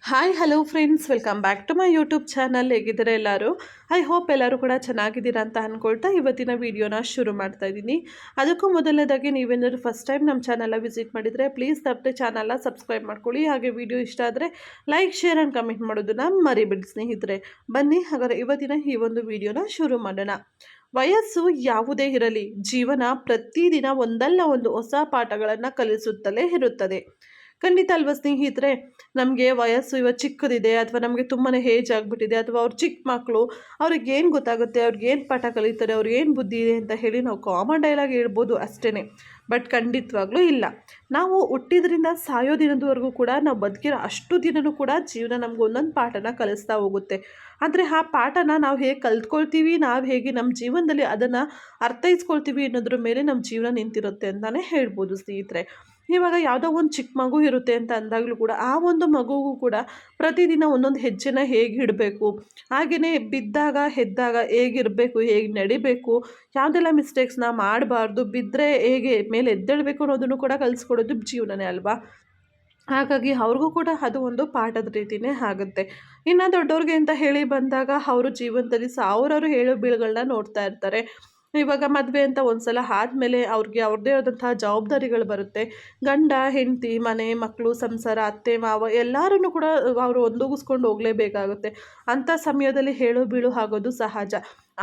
Hi hello friends, welcome back to my YouTube channel. ಹೇಗಿದ್ದಾರೆ ಎಲ್ಲರೂ? I hope ಎಲ್ಲರೂ ಕೂಡ ಚೆನ್ನಾಗಿದ್ದೀರಾ ಅಂತ ಅಂದ್ಕೊಳ್ತಾ ಇವತ್ತಿನ ವಿಡಿಯೋನ ಶುರು ಮಾಡ್ತಾ ಇದ್ದೀನಿ. ಅದಕ್ಕೂ ಮೊದಲನೇದಾಗಿ ನೀವೇನಾದರೂ ಫಸ್ಟ್ ಟೈಮ್ ನಮ್ಮ ಚಾನಲ್ನ ವಿಸಿಟ್ ಮಾಡಿದರೆ ಪ್ಲೀಸ್ ತಪ್ಪದೆ ಚಾನಲ್ನ ಸಬ್ಸ್ಕ್ರೈಬ್ ಮಾಡ್ಕೊಳ್ಳಿ. ಹಾಗೆ ವಿಡಿಯೋ ಇಷ್ಟ ಆದರೆ ಲೈಕ್, ಶೇರ್ ಆ್ಯಂಡ್ ಕಮೆಂಟ್ ಮಾಡೋದನ್ನು ಮರಿಬೇಡಿ ಸ್ನೇಹಿತರೆ. ಬನ್ನಿ ಹಾಗಾದರೆ ಇವತ್ತಿನ ಈ ಒಂದು ವಿಡಿಯೋನ ಶುರು ಮಾಡೋಣ. ವಯಸ್ಸು ಯಾವುದೇ ಇರಲಿ, ಜೀವನ ಪ್ರತಿದಿನ ಒಂದಲ್ಲ ಒಂದು ಹೊಸ ಪಾಠಗಳನ್ನು ಕಲಿಸುತ್ತಲೇ ಇರುತ್ತದೆ. ಖಂಡಿತ ಅಲ್ವಾ ಸ್ನೇಹಿತರೆ? ನಮಗೆ ವಯಸ್ಸು ಇವತ್ತು ಚಿಕ್ಕದಿದೆ ಅಥವಾ ನಮಗೆ ತುಂಬಾ ಏಜ್ ಆಗಿಬಿಟ್ಟಿದೆ ಅಥವಾ ಅವ್ರು ಚಿಕ್ಕ ಮಕ್ಕಳು, ಅವ್ರಿಗೇನು ಗೊತ್ತಾಗುತ್ತೆ, ಅವ್ರಿಗೇನು ಪಾಠ ಕಲಿತಾರೆ, ಅವ್ರಿಗೇನು ಬುದ್ಧಿ ಇದೆ ಅಂತ ಹೇಳಿ ನಾವು ಕಾಮನ್ ಡೈಲಾಗ್ ಹೇಳ್ಬೋದು ಅಷ್ಟೇ. ಬಟ್ ಖಂಡಿತವಾಗ್ಲೂ ಇಲ್ಲ. ನಾವು ಹುಟ್ಟಿದ್ರಿಂದ ಸಾಯೋ ದಿನದವರೆಗೂ ಕೂಡ ನಾವು ಬದುಕಿರೋ ಅಷ್ಟು ದಿನವೂ ಕೂಡ ಜೀವನ ನಮ್ಗೆ ಒಂದೊಂದು ಪಾಠನ ಕಲಿಸ್ತಾ ಹೋಗುತ್ತೆ. ಆದರೆ ಆ ಪಾಠನ ನಾವು ಹೇಗೆ ಕಲ್ತ್ಕೊಳ್ತೀವಿ, ನಾವು ಹೇಗೆ ನಮ್ಮ ಜೀವನದಲ್ಲಿ ಅದನ್ನು ಅರ್ಥೈಸ್ಕೊಳ್ತೀವಿ ಅನ್ನೋದ್ರ ಮೇಲೆ ನಮ್ಮ ಜೀವನ ನಿಂತಿರುತ್ತೆ ಅಂತಲೇ ಹೇಳ್ಬೋದು ಸ್ನೇಹಿತರೆ. ಇವಾಗ ಯಾವುದೋ ಒಂದು ಚಿಕ್ಕ ಮಗು ಇರುತ್ತೆ ಅಂತ ಅಂದಾಗಲೂ ಕೂಡ ಆ ಒಂದು ಮಗುವು ಕೂಡ ಪ್ರತಿದಿನ ಒಂದೊಂದು ಹೆಜ್ಜೆನ ಹೇಗೆ ಇಡಬೇಕು, ಹಾಗೆಯೇ ಬಿದ್ದಾಗ ಎದ್ದಾಗ ಹೇಗಿರಬೇಕು, ಹೇಗೆ ನಡಿಬೇಕು, ಯಾವುದೆಲ್ಲ ಮಿಸ್ಟೇಕ್ಸ್ನ ಮಾಡಬಾರ್ದು, ಬಿದ್ದರೆ ಹೇಗೆ ಮೇಲೆ ಎದ್ದೇಳಬೇಕು ಅನ್ನೋದನ್ನು ಕೂಡ ಕಲಿಸ್ಕೊಡೋದು ಜೀವನನೇ ಅಲ್ವಾ. ಹಾಗಾಗಿ ಅವ್ರಿಗೂ ಕೂಡ ಅದು ಒಂದು ಪಾಠದ ರೀತಿಯೇ ಆಗುತ್ತೆ. ಇನ್ನು ದೊಡ್ಡವ್ರಿಗೆ ಅಂತ ಹೇಳಿ ಬಂದಾಗ ಅವರು ಜೀವನದಲ್ಲಿ ಸಾವಿರಾರು ಏಳು ಬೀಳುಗಳನ್ನ ನೋಡ್ತಾ ಇರ್ತಾರೆ. ಇವಾಗ ಮದುವೆ ಅಂತ ಒಂದು ಸಲ ಆದಮೇಲೆ ಅವ್ರಿಗೆ ಅವ್ರದ್ದೇ ಆದಂತಹ ಜವಾಬ್ದಾರಿಗಳು ಬರುತ್ತೆ. ಗಂಡ ಹೆಂಡತಿ, ಮನೆ ಮಕ್ಕಳು, ಸಂಸಾರ, ಅತ್ತೆ ಮಾವ ಎಲ್ಲರನ್ನೂ ಕೂಡ ಅವರು ಒಂದೂಗಿಸ್ಕೊಂಡು ಹೋಗಲೇಬೇಕಾಗುತ್ತೆ. ಅಂಥ ಸಮಯದಲ್ಲಿ ಏಳು ಬೀಳು ಆಗೋದು ಸಹಜ.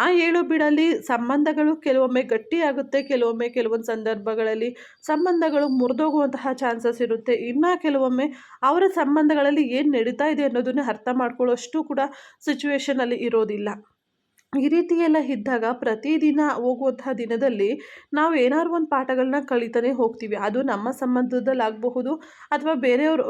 ಆ ಏಳು ಬೀಳಲ್ಲಿ ಸಂಬಂಧಗಳು ಕೆಲವೊಮ್ಮೆ ಗಟ್ಟಿಯಾಗುತ್ತೆ, ಕೆಲವೊಮ್ಮೆ ಕೆಲವೊಂದು ಸಂದರ್ಭಗಳಲ್ಲಿ ಸಂಬಂಧಗಳು ಮುರಿದೋಗುವಂತಹ ಚಾನ್ಸಸ್ ಇರುತ್ತೆ. ಇನ್ನು ಕೆಲವೊಮ್ಮೆ ಅವರ ಸಂಬಂಧಗಳಲ್ಲಿ ಏನು ನಡೀತಾ ಇದೆ ಅನ್ನೋದನ್ನು ಅರ್ಥ ಮಾಡ್ಕೊಳ್ಳೋಷ್ಟು ಕೂಡ ಸಿಚುವೇಷನಲ್ಲಿ ಇರೋದಿಲ್ಲ. ಈ ರೀತಿ ಎಲ್ಲ ಇದ್ದಾಗ ಪ್ರತಿದಿನ ಹೋಗುವಂತಹ ದಿನದಲ್ಲಿ ನಾವು ಏನಾದ್ರು ಒಂದು ಪಾಠಗಳನ್ನ ಕಲಿತಾನೆ ಹೋಗ್ತೀವಿ. ಅದು ನಮ್ಮ ಸಂಬಂಧದಲ್ಲಿ ಆಗಬಹುದು ಅಥವಾ ಬೇರೆಯವರು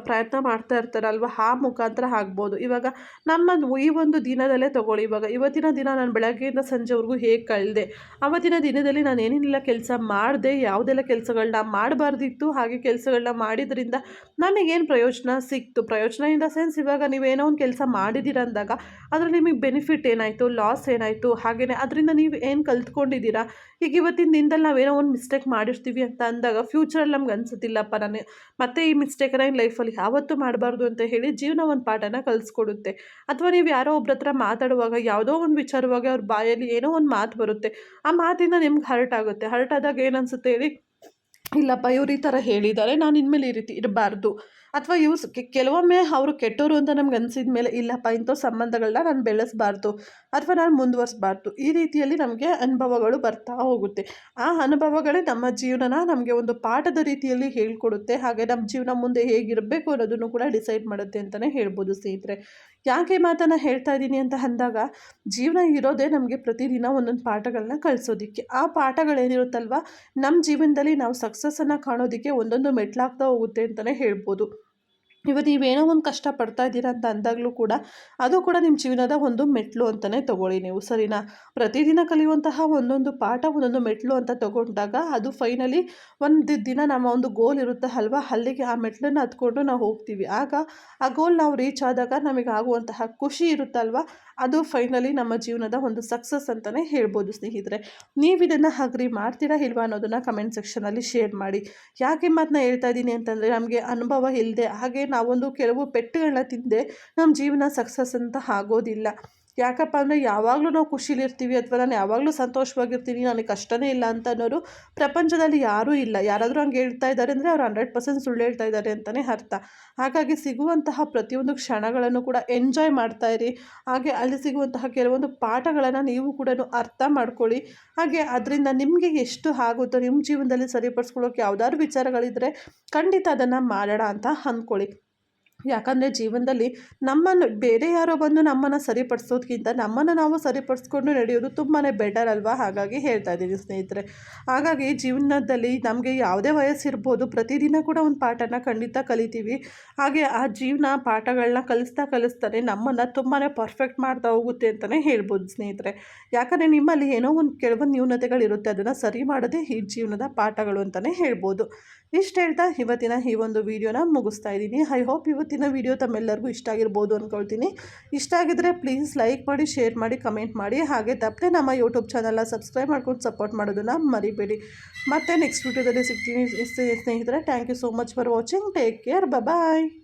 ಪ್ರಯತ್ನ ಮಾಡ್ತಾ ಇರ್ತಾರಲ್ವ, ಆ ಮುಖಾಂತರ ಆಗ್ಬೋದು. ಇವಾಗ ನಮ್ಮ ಈ ಒಂದು ದಿನದಲ್ಲೇ ತಗೊಳ್ಳಿ. ಇವಾಗ ಇವತ್ತಿನ ದಿನ ನಾನು ಬೆಳಗ್ಗೆಯಿಂದ ಸಂಜೆವರೆಗೂ ಹೇಗೆ ಕಳೆದೆ, ಅವತ್ತಿನ ದಿನದಲ್ಲಿ ನಾನು ಏನೇನೆಲ್ಲ ಕೆಲಸ ಮಾಡಿದೆ, ಯಾವುದೆಲ್ಲ ಕೆಲಸಗಳನ್ನ ಮಾಡಬಾರ್ದಿತ್ತು, ಹಾಗೆ ಕೆಲಸಗಳನ್ನ ಮಾಡಿದ್ರಿಂದ ನನಗೇನು ಪ್ರಯೋಜನ ಸಿಕ್ತು. ಪ್ರಯೋಜನ ಇನ್ ದ ಸೆನ್ಸ್, ಇವಾಗ ನೀವೇನೋ ಒಂದು ಕೆಲಸ ಮಾಡಿದ್ದೀರ ಅಂದಾಗ ಅದರಲ್ಲಿ ನಿಮಗೆ ಬೆನಿಫಿಟ್ ಏನಾಯಿತು, ಲಾಸ್ ಏನಾಯಿತು, ಹಾಗೆಯೇ ಅದರಿಂದ ನೀವು ಏನು ಕಲ್ತ್ಕೊಂಡಿದ್ದೀರಾ. ಈಗ ಇವತ್ತಿನ ದಿನದಲ್ಲಿ ನಾವೇನೋ ಒಂದು ಮಿಸ್ಟೇಕ್ ಮಾಡಿರ್ತೀವಿ ಅಂತ ಅಂದಾಗ ಫ್ಯೂಚರಲ್ಲಿ ನಮ್ಗೆ ಅನ್ಸುತ್ತಿಲ್ಲಪ್ಪ, ನಾನು ಮತ್ತೆ ಈ ಮಿಸ್ಟೇಕನ್ನ ಈ ಲೈಫಲ್ಲಿ ಯಾವತ್ತೂ ಮಾಡಬಾರ್ದು ಅಂತ ಹೇಳಿ ಜೀವನ ಒಂದು ಪಾಠನ ಕಲಿಸ್ಕೊಡುತ್ತೆ. ಅಥವಾ ನೀವು ಯಾರೋ ಒಬ್ಬರ ಹತ್ರ ಮಾತಾಡುವಾಗ ಯಾವುದೋ ಒಂದು ವಿಚಾರವಾಗಿ ಅವ್ರ ಬಾಯಲ್ಲಿ ಏನೋ ಒಂದು ಮಾತು ಬರುತ್ತೆ. ಆ ಮಾತಿಂದ ನಿಮ್ಗೆ ಹರ್ಟ್ ಆಗುತ್ತೆ. ಹರ್ಟ್ ಆದಾಗ ಏನನ್ಸುತ್ತೆ ಹೇಳಿ, ಇಲ್ಲಪ್ಪ ಇವ್ರು ಈ ಥರ ಹೇಳಿದ್ದಾರೆ, ನಾನು ಇನ್ಮೇಲೆ ಈ ರೀತಿ ಇರಬಾರ್ದು. ಅಥವಾ ಇವ್ರು ಕೆಲವೊಮ್ಮೆ ಅವರು ಕೆಟ್ಟವರು ಅಂತ ನಮ್ಗೆ ಅನಿಸಿದ ಮೇಲೆ ಇಲ್ಲಪ್ಪ ಇಂಥ ಸಂಬಂಧಗಳನ್ನ ನಾನು ಬೆಳೆಸಬಾರ್ದು ಅಥವಾ ನಾನು ಮುಂದುವರಿಸಬಾರ್ದು. ಈ ರೀತಿಯಲ್ಲಿ ನಮಗೆ ಅನುಭವಗಳು ಬರ್ತಾ ಹೋಗುತ್ತೆ. ಆ ಅನುಭವಗಳೇ ನಮ್ಮ ಜೀವನನ ನಮಗೆ ಒಂದು ಪಾಠದ ರೀತಿಯಲ್ಲಿ ಹೇಳ್ಕೊಡುತ್ತೆ. ಹಾಗೆ ನಮ್ಮ ಜೀವನ ಮುಂದೆ ಹೇಗಿರಬೇಕು ಅನ್ನೋದನ್ನು ಕೂಡ ಡಿಸೈಡ್ ಮಾಡುತ್ತೆ ಅಂತಲೇ ಹೇಳ್ಬೋದು ಸ್ನೇಹಿತರೆ. ಯಾಕೆ ಮಾತನ್ನು ಹೇಳ್ತಾ ಇದ್ದೀನಿ ಅಂತ ಅಂದಾಗ, ಜೀವನ ಇರೋದೇ ನಮಗೆ ಪ್ರತಿದಿನ ಒಂದೊಂದು ಪಾಠಗಳನ್ನ ಕಲಿಸೋದಕ್ಕೆ. ಆ ಪಾಠಗಳೇನಿರುತ್ತಲ್ವ, ನಮ್ಮ ಜೀವನದಲ್ಲಿ ನಾವು ಸಕ್ಸಸ್ಸನ್ನು ಕಾಣೋದಕ್ಕೆ ಒಂದೊಂದು ಮೆಟ್ಲಾಗ್ತಾ ಹೋಗುತ್ತೆ ಅಂತಲೇ ಹೇಳ್ಬೋದು. ಇವತ್ತು ನೀವೇನೋ ಒಂದು ಕಷ್ಟಪಡ್ತಾ ಇದ್ದೀರಾ ಅಂತ ಅಂದಾಗಲೂ ಕೂಡ ಅದು ಕೂಡ ನಿಮ್ಮ ಜೀವನದ ಒಂದು ಮೆಟ್ಲು ಅಂತಲೇ ತೊಗೊಳ್ಳಿ ನೀವು, ಸರಿನಾ? ಪ್ರತಿದಿನ ಕಲಿಯುವಂತಹ ಒಂದೊಂದು ಪಾಠ ಒಂದೊಂದು ಮೆಟ್ಲು ಅಂತ ತೊಗೊಂಡಾಗ ಅದು ಫೈನಲಿ ಒಂದು ದಿನ ನಮ್ಮ ಒಂದು ಗೋಲ್ ಇರುತ್ತೆ ಅಲ್ವಾ, ಅಲ್ಲಿಗೆ ಆ ಮೆಟ್ಲನ್ನು ಹತ್ಕೊಂಡು ನಾವು ಹೋಗ್ತೀವಿ. ಆಗ ಆ ಗೋಲ್ ನಾವು ರೀಚ್ ಆದಾಗ ನಮಗೆ ಆಗುವಂತಹ ಖುಷಿ ಇರುತ್ತಲ್ವ, ಅದು ಫೈನಲಿ ನಮ್ಮ ಜೀವನದ ಒಂದು ಸಕ್ಸಸ್ ಅಂತಲೇ ಹೇಳ್ಬೋದು ಸ್ನೇಹಿತರೆ. ನೀವು ಇದನ್ನು ಅಗ್ರಿ ಮಾಡ್ತೀರಾ ಇಲ್ವಾ ಅನ್ನೋದನ್ನು ಕಮೆಂಟ್ ಸೆಕ್ಷನಲ್ಲಿ ಶೇರ್ ಮಾಡಿ. ಯಾಕೆ ಮಾತನ್ನ ಹೇಳ್ತಾ ಇದ್ದೀನಿ ಅಂತಂದರೆ, ನಮಗೆ ಅನುಭವ ಇಲ್ಲದೆ ಹಾಗೆ ನಾವೊಂದು ಕೆಲವು ಪೆಟ್ಟುಗಳನ್ನ ತಿಂದೆ ನಮ್ಮ ಜೀವನ ಸಕ್ಸಸ್ ಅಂತ ಆಗೋದಿಲ್ಲ. ಯಾಕಪ್ಪ ಅಂದರೆ ಯಾವಾಗಲೂ ನಾವು ಖುಷಿಲಿರ್ತೀವಿ ಅಥವಾ ನಾನು ಯಾವಾಗಲೂ ಸಂತೋಷವಾಗಿರ್ತೀನಿ, ನನಗೆ ಕಷ್ಟನೇ ಇಲ್ಲ ಅಂತ ಅನ್ನೋರು ಪ್ರಪಂಚದಲ್ಲಿ ಯಾರೂ ಇಲ್ಲ. ಯಾರಾದರೂ ಹಂಗೆ ಹೇಳ್ತಾ ಇದ್ದಾರೆ ಅಂದರೆ ಅವ್ರು 100% ಸುಳ್ಳು ಹೇಳ್ತಾ ಇದ್ದಾರೆ ಅಂತಲೇ ಅರ್ಥ. ಹಾಗಾಗಿ ಸಿಗುವಂತಹ ಪ್ರತಿಯೊಂದು ಕ್ಷಣಗಳನ್ನು ಕೂಡ ಎಂಜಾಯ್ ಮಾಡ್ತಾ ಇರಿ. ಹಾಗೆ ಅಲ್ಲಿ ಸಿಗುವಂತಹ ಕೆಲವೊಂದು ಪಾಠಗಳನ್ನು ನೀವು ಕೂಡ ಅರ್ಥ ಮಾಡ್ಕೊಳ್ಳಿ. ಹಾಗೆ ಅದರಿಂದ ನಿಮಗೆ ಎಷ್ಟು ಆಗುತ್ತೋ ನಿಮ್ಮ ಜೀವನದಲ್ಲಿ ಸರಿಪಡಿಸ್ಕೊಳ್ಳೋಕೆ ಯಾವುದಾದ್ರು ವಿಚಾರಗಳಿದ್ದರೆ ಖಂಡಿತ ಅದನ್ನು ಮಾಡೋಣ ಅಂತ ಅಂದ್ಕೊಳ್ಳಿ. ಯಾಕಂದರೆ ಜೀವನದಲ್ಲಿ ನಮ್ಮನ್ನು ಬೇರೆ ಯಾರೋ ಬಂದು ನಮ್ಮನ್ನು ಸರಿಪಡಿಸೋದಕ್ಕಿಂತ ನಮ್ಮನ್ನು ನಾವು ಸರಿಪಡಿಸ್ಕೊಂಡು ನಡೆಯೋದು ತುಂಬಾ ಬೆಟರ್ ಅಲ್ವಾ. ಹಾಗಾಗಿ ಹೇಳ್ತಾ ಇದ್ದೀನಿ ಸ್ನೇಹಿತರೆ. ಹಾಗಾಗಿ ಜೀವನದಲ್ಲಿ ನಮಗೆ ಯಾವುದೇ ವಯಸ್ಸಿರ್ಬೋದು, ಪ್ರತಿದಿನ ಕೂಡ ಒಂದು ಪಾಠನ ಖಂಡಿತ ಕಲಿತೀವಿ. ಹಾಗೆ ಆ ಜೀವನ ಪಾಠಗಳನ್ನ ಕಲಿಸ್ತಾನೆ ನಮ್ಮನ್ನು ತುಂಬಾ ಪರ್ಫೆಕ್ಟ್ ಮಾಡ್ತಾ ಹೋಗುತ್ತೆ ಅಂತಲೇ ಹೇಳ್ಬೋದು ಸ್ನೇಹಿತರೆ. ಯಾಕಂದರೆ ನಿಮ್ಮಲ್ಲಿ ಏನೋ ಒಂದು ಕೆಲವೊಂದು ನ್ಯೂನತೆಗಳಿರುತ್ತೆ, ಅದನ್ನು ಸರಿ ಮಾಡೋದೇ ಈ ಜೀವನದ ಪಾಠಗಳು ಅಂತಲೇ ಹೇಳ್ಬೋದು. ಇಷ್ಟು ಹೇಳ್ತಾ ಇವತ್ತಿನ ಈ ಒಂದು ವಿಡಿಯೋನ ಮುಗಿಸ್ತಾ ಇದ್ದೀನಿ. ಐ ಹೋಪ್ ಇವತ್ತಿನ ವಿಡಿಯೋ ತಮ್ಮೆಲ್ಲರಿಗೂ ಇಷ್ಟ ಆಗಿರ್ಬೋದು ಅಂದ್ಕೊಳ್ತೀನಿ. ಇಷ್ಟ ಆಗಿದ್ರೆ ಪ್ಲೀಸ್ ಲೈಕ್ ಮಾಡಿ, ಶೇರ್ ಮಾಡಿ, ಕಮೆಂಟ್ ಮಾಡಿ. ಹಾಗೆ ತಪ್ಪದೆ ನಮ್ಮ ಯೂಟ್ಯೂಬ್ ಚಾನಲ್ನ ಸಬ್ಸ್ಕ್ರೈಬ್ ಮಾಡ್ಕೊಂಡು ಸಪೋರ್ಟ್ ಮಾಡೋದನ್ನು ಮರಿಬೇಡಿ. ಮತ್ತೆ ನೆಕ್ಸ್ಟ್ ವಿಡಿಯೋದಲ್ಲಿ ಸಿಗ್ತೀನಿ ಸ್ನೇಹಿತರೆ. Thank you so much for watching. Take care. Bye.